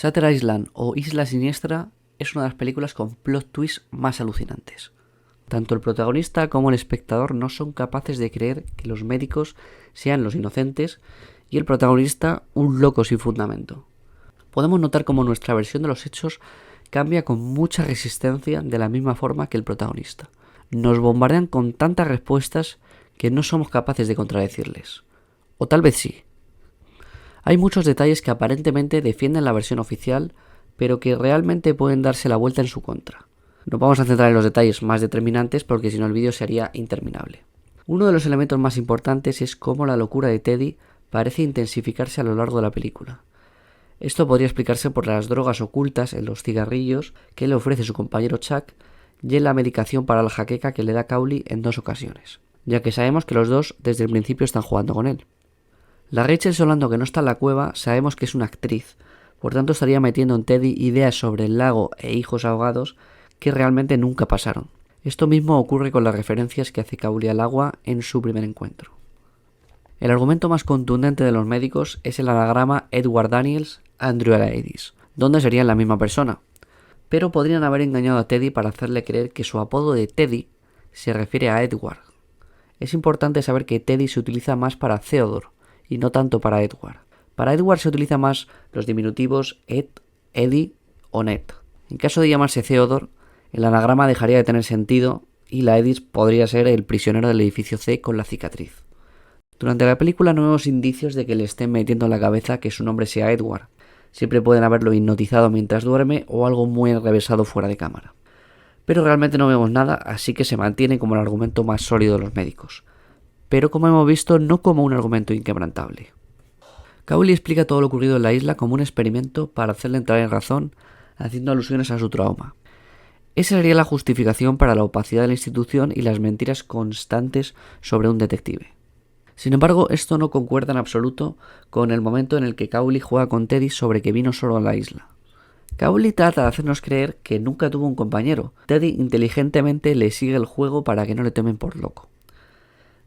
Shutter Island o Isla Siniestra es una de las películas con plot twists más alucinantes. Tanto el protagonista como el espectador no son capaces de creer que los médicos sean los inocentes y el protagonista un loco sin fundamento. Podemos notar cómo nuestra versión de los hechos cambia con mucha resistencia de la misma forma que el protagonista. Nos bombardean con tantas respuestas que no somos capaces de contradecirles. O tal vez sí. Hay muchos detalles que aparentemente defienden la versión oficial, pero que realmente pueden darse la vuelta en su contra. Nos vamos a centrar en los detalles más determinantes porque si no el vídeo sería interminable. Uno de los elementos más importantes es cómo la locura de Teddy parece intensificarse a lo largo de la película. Esto podría explicarse por las drogas ocultas en los cigarrillos que le ofrece su compañero Chuck y en la medicación para la jaqueca que le da Cowley en 2 ocasiones, ya que sabemos que los dos desde el principio están jugando con él. La Rachel Solando que no está en la cueva sabemos que es una actriz, por tanto estaría metiendo en Teddy ideas sobre el lago e hijos ahogados que realmente nunca pasaron. Esto mismo ocurre con las referencias que hace Cowley al agua en su primer encuentro. El argumento más contundente de los médicos es el anagrama Edward Daniels Andrew Aedis, donde serían la misma persona, pero podrían haber engañado a Teddy para hacerle creer que su apodo de Teddy se refiere a Edward. Es importante saber que Teddy se utiliza más para Theodore y no tanto para Edward. Para Edward se utiliza más los diminutivos Ed, Eddie o Ned. En caso de llamarse Theodore, el anagrama dejaría de tener sentido y la Edis podría ser el prisionero del edificio C con la cicatriz. Durante la película no vemos indicios de que le estén metiendo en la cabeza que su nombre sea Edward. Siempre pueden haberlo hipnotizado mientras duerme o algo muy enrevesado fuera de cámara. Pero realmente no vemos nada, así que se mantiene como el argumento más sólido de los médicos. Pero como hemos visto, no como un argumento inquebrantable. Cowley explica todo lo ocurrido en la isla como un experimento para hacerle entrar en razón, haciendo alusiones a su trauma. Esa sería la justificación para la opacidad de la institución y las mentiras constantes sobre un detective. Sin embargo, esto no concuerda en absoluto con el momento en el que Cowley juega con Teddy sobre que vino solo a la isla. Cowley trata de hacernos creer que nunca tuvo un compañero. Teddy inteligentemente le sigue el juego para que no le tomen por loco.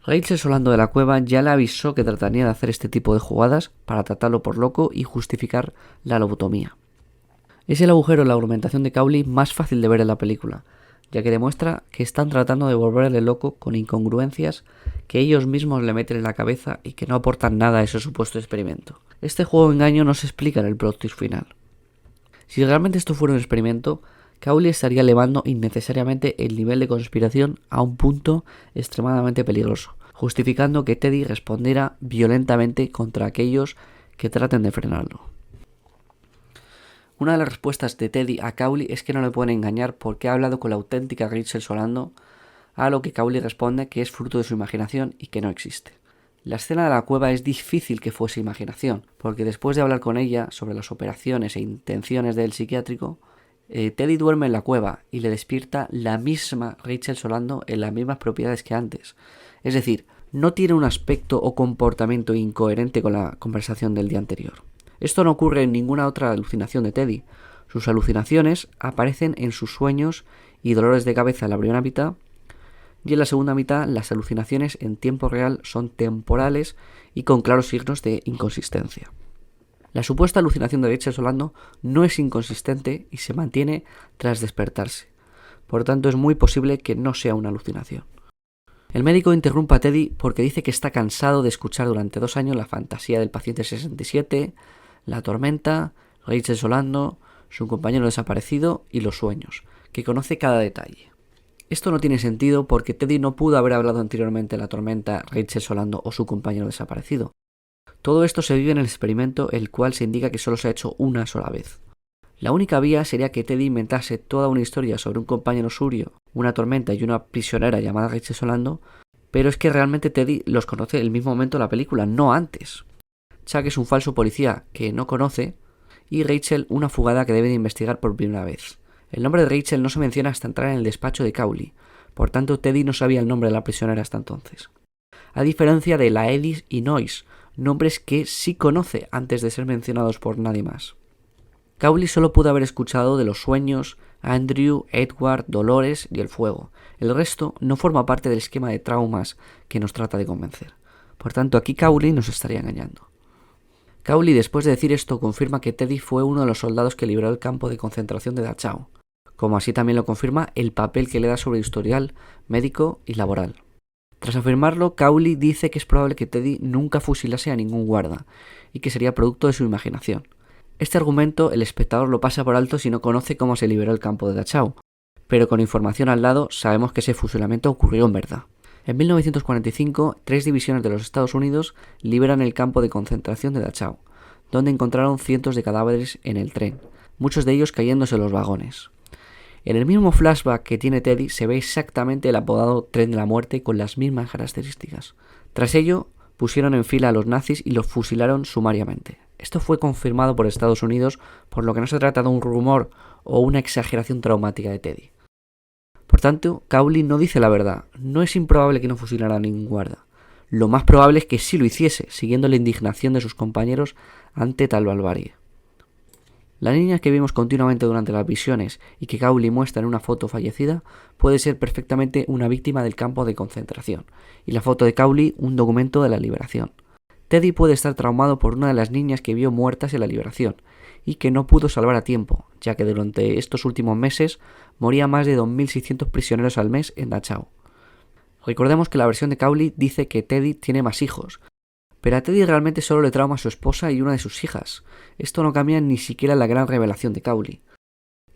Rachel Solando de la cueva ya le avisó que trataría de hacer este tipo de jugadas para tratarlo por loco y justificar la lobotomía. Es el agujero en la argumentación de Cowley más fácil de ver en la película, ya que demuestra que están tratando de volverle loco con incongruencias que ellos mismos le meten en la cabeza y que no aportan nada a ese supuesto experimento. Este juego de engaño no se explica en el plot twist final. Si realmente esto fuera un experimento, Cowley estaría elevando innecesariamente el nivel de conspiración a un punto extremadamente peligroso, justificando que Teddy respondiera violentamente contra aquellos que traten de frenarlo. Una de las respuestas de Teddy a Cowley es que no le pueden engañar porque ha hablado con la auténtica Rachel Solando, a lo que Cowley responde que es fruto de su imaginación y que no existe. La escena de la cueva es difícil que fuese imaginación, porque después de hablar con ella sobre las operaciones e intenciones del psiquiátrico, Teddy duerme en la cueva y le despierta la misma Rachel Solando en las mismas propiedades que antes. Es decir, no tiene un aspecto o comportamiento incoherente con la conversación del día anterior. Esto no ocurre en ninguna otra alucinación de Teddy. Sus alucinaciones aparecen en sus sueños y dolores de cabeza en la primera mitad, y en la segunda mitad las alucinaciones en tiempo real son temporales y con claros signos de inconsistencia. La supuesta alucinación de Rachel Solando no es inconsistente y se mantiene tras despertarse. Por tanto, es muy posible que no sea una alucinación. El médico interrumpe a Teddy porque dice que está cansado de escuchar durante 2 años la fantasía del paciente 67, la tormenta, Rachel Solando, su compañero desaparecido y los sueños, que conoce cada detalle. Esto no tiene sentido porque Teddy no pudo haber hablado anteriormente de la tormenta, Rachel Solando o su compañero desaparecido. Todo esto se vive en el experimento, el cual se indica que solo se ha hecho una sola vez. La única vía sería que Teddy inventase toda una historia sobre un compañero suyo, una tormenta y una prisionera llamada Rachel Solando, pero es que realmente Teddy los conoce en el mismo momento de la película, no antes. Chuck es un falso policía que no conoce y Rachel una fugada que debe de investigar por primera vez. El nombre de Rachel no se menciona hasta entrar en el despacho de Cowley, por tanto Teddy no sabía el nombre de la prisionera hasta entonces. A diferencia de la Edis y Noyes, nombres que sí conoce antes de ser mencionados por nadie más. Cowley solo pudo haber escuchado de los sueños, Andrew, Edward, Dolores y el fuego. El resto no forma parte del esquema de traumas que nos trata de convencer. Por tanto, aquí Cowley nos estaría engañando. Cowley, después de decir esto, confirma que Teddy fue uno de los soldados que liberó el campo de concentración de Dachau, como así también lo confirma el papel que le da sobre historial médico y laboral. Tras afirmarlo, Cowley dice que es probable que Teddy nunca fusilase a ningún guarda y que sería producto de su imaginación. Este argumento el espectador lo pasa por alto si no conoce cómo se liberó el campo de Dachau, pero con información al lado sabemos que ese fusilamiento ocurrió en verdad. En 1945, 3 divisiones de los Estados Unidos liberan el campo de concentración de Dachau, donde encontraron cientos de cadáveres en el tren, muchos de ellos cayéndose en los vagones. En el mismo flashback que tiene Teddy se ve exactamente el apodado Tren de la Muerte con las mismas características. Tras ello, pusieron en fila a los nazis y los fusilaron sumariamente. Esto fue confirmado por Estados Unidos, por lo que no se trata de un rumor o una exageración traumática de Teddy. Por tanto, Cowley no dice la verdad. No es improbable que no fusilara a ningún guarda. Lo más probable es que sí lo hiciese, siguiendo la indignación de sus compañeros ante tal barbarie. La niña que vimos continuamente durante las visiones y que Cowley muestra en una foto fallecida puede ser perfectamente una víctima del campo de concentración, y la foto de Cowley un documento de la liberación. Teddy puede estar traumado por una de las niñas que vio muertas en la liberación, y que no pudo salvar a tiempo, ya que durante estos últimos meses moría más de 2.600 prisioneros al mes en Dachau. Recordemos que la versión de Cowley dice que Teddy tiene más hijos, pero a Teddy realmente solo le trauma a su esposa y una de sus hijas. Esto no cambia ni siquiera la gran revelación de Cowley.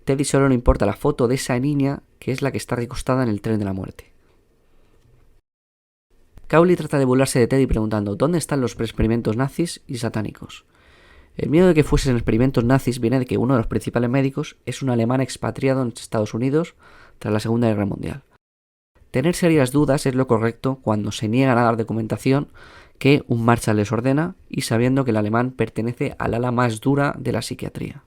Teddy solo le importa la foto de esa niña que es la que está recostada en el tren de la muerte. Cowley trata de burlarse de Teddy preguntando ¿dónde están los experimentos nazis y satánicos? El miedo de que fuesen experimentos nazis viene de que uno de los principales médicos es un alemán expatriado en Estados Unidos tras la Segunda Guerra Mundial. Tener serias dudas es lo correcto cuando se niegan a dar documentación que un Marshall les ordena y sabiendo que el alemán pertenece al ala más dura de la psiquiatría.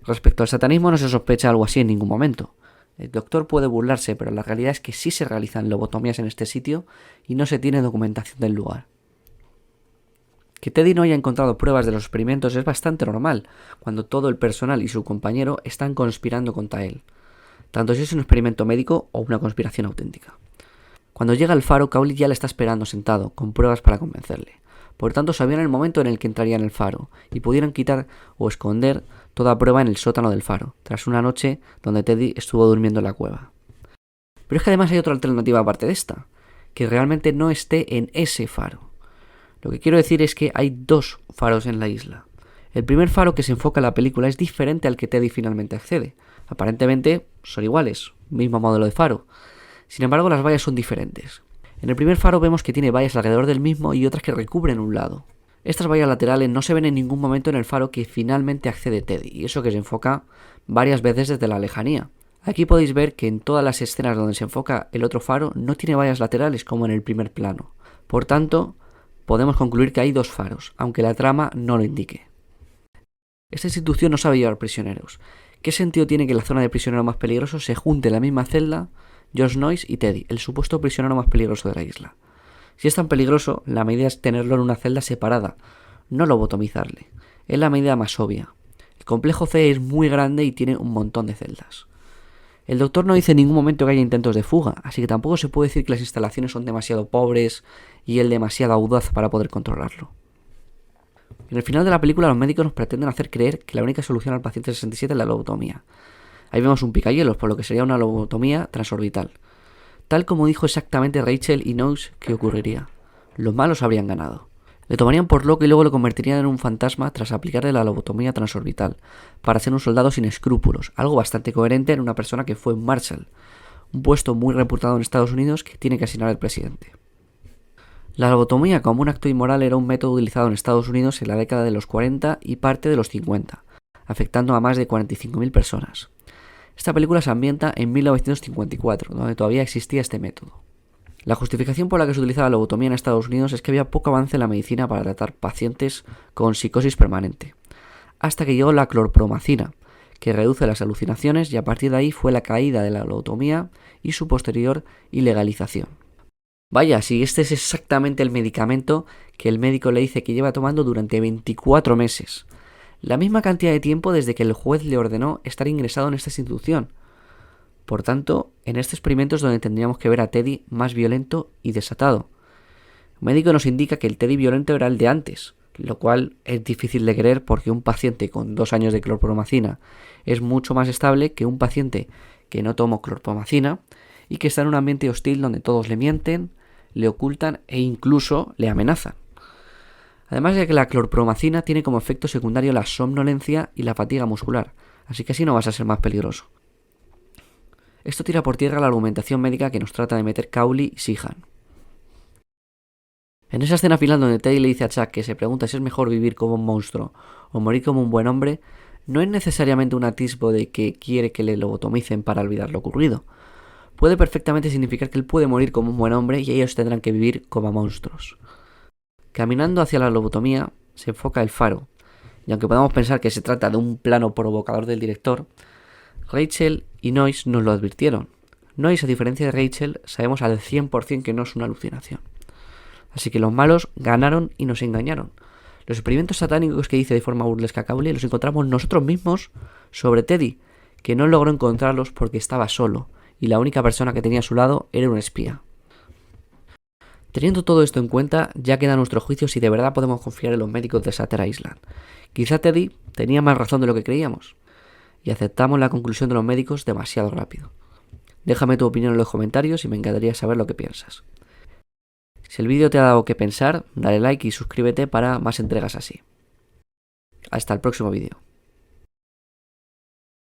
Respecto al satanismo no se sospecha algo así en ningún momento. El doctor puede burlarse, pero la realidad es que sí se realizan lobotomías en este sitio y no se tiene documentación del lugar. Que Teddy no haya encontrado pruebas de los experimentos es bastante normal, cuando todo el personal y su compañero están conspirando contra él, tanto si es un experimento médico o una conspiración auténtica. Cuando llega al faro, Cowley ya le está esperando sentado, con pruebas para convencerle. Por tanto, sabían el momento en el que entraría en el faro, y pudieron quitar o esconder toda prueba en el sótano del faro, tras una noche donde Teddy estuvo durmiendo en la cueva. Pero es que además hay otra alternativa aparte de esta, que realmente no esté en ese faro. Lo que quiero decir es que hay 2 faros en la isla. El primer faro que se enfoca en la película es diferente al que Teddy finalmente accede. Aparentemente son iguales, mismo modelo de faro. Sin embargo, las vallas son diferentes. En el primer faro vemos que tiene vallas alrededor del mismo y otras que recubren un lado. Estas vallas laterales no se ven en ningún momento en el faro que finalmente accede Teddy, y eso que se enfoca varias veces desde la lejanía. Aquí podéis ver que en todas las escenas donde se enfoca el otro faro no tiene vallas laterales como en el primer plano. Por tanto, podemos concluir que hay 2 faros, aunque la trama no lo indique. Esta institución no sabe llevar prisioneros. ¿Qué sentido tiene que la zona de prisioneros más peligrosos se junte en la misma celda Josh Noyce y Teddy, el supuesto prisionero más peligroso de la isla? Si es tan peligroso, la medida es tenerlo en una celda separada, no lobotomizarle. Es la medida más obvia. El complejo C es muy grande y tiene un montón de celdas. El doctor no dice en ningún momento que haya intentos de fuga, así que tampoco se puede decir que las instalaciones son demasiado pobres y él demasiado audaz para poder controlarlo. En el final de la película los médicos nos pretenden hacer creer que la única solución al paciente 67 es la lobotomía. Ahí vemos un picahielos, por lo que sería una lobotomía transorbital. Tal como dijo exactamente Rachel y Knox que ocurriría. Los malos habrían ganado. Le tomarían por loco y luego lo convertirían en un fantasma tras aplicarle la lobotomía transorbital, para ser un soldado sin escrúpulos, algo bastante coherente en una persona que fue un Marshall, un puesto muy reputado en Estados Unidos que tiene que asignar el presidente. La lobotomía como un acto inmoral era un método utilizado en Estados Unidos en la década de los 40 y parte de los 50, afectando a más de 45.000 personas. Esta película se ambienta en 1954, donde todavía existía este método. La justificación por la que se utiliza la lobotomía en Estados Unidos es que había poco avance en la medicina para tratar pacientes con psicosis permanente, hasta que llegó la clorpromacina, que reduce las alucinaciones, y a partir de ahí fue la caída de la lobotomía y su posterior ilegalización. Vaya, si este es exactamente el medicamento que el médico le dice que lleva tomando durante 24 meses. La misma cantidad de tiempo desde que el juez le ordenó estar ingresado en esta institución. Por tanto, en este experimento es donde tendríamos que ver a Teddy más violento y desatado. El médico nos indica que el Teddy violento era el de antes, lo cual es difícil de creer porque un paciente con 2 años de clorpromacina es mucho más estable que un paciente que no tomó clorpromacina y que está en un ambiente hostil donde todos le mienten, le ocultan e incluso le amenazan. Además de que la clorpromacina tiene como efecto secundario la somnolencia y la fatiga muscular, así que así no vas a ser más peligroso. Esto tira por tierra la argumentación médica que nos trata de meter Cowley y Sheehan. En esa escena final donde Teddy le dice a Chuck que se pregunta si es mejor vivir como un monstruo o morir como un buen hombre, no es necesariamente un atisbo de que quiere que le lobotomicen para olvidar lo ocurrido. Puede perfectamente significar que él puede morir como un buen hombre y ellos tendrán que vivir como monstruos. Caminando hacia la lobotomía se enfoca el faro, y aunque podamos pensar que se trata de un plano provocador del director, Rachel y Noyce nos lo advirtieron. Noyce, a diferencia de Rachel, sabemos al 100% que no es una alucinación. Así que los malos ganaron y nos engañaron. Los experimentos satánicos que hice de forma burlesca Cowley los encontramos nosotros mismos sobre Teddy, que no logró encontrarlos porque estaba solo, y la única persona que tenía a su lado era un espía. Teniendo todo esto en cuenta, ya queda nuestro juicio si de verdad podemos confiar en los médicos de Shutter Island. Quizá Teddy tenía más razón de lo que creíamos, y aceptamos la conclusión de los médicos demasiado rápido. Déjame tu opinión en los comentarios y me encantaría saber lo que piensas. Si el vídeo te ha dado que pensar, dale like y suscríbete para más entregas así. Hasta el próximo vídeo.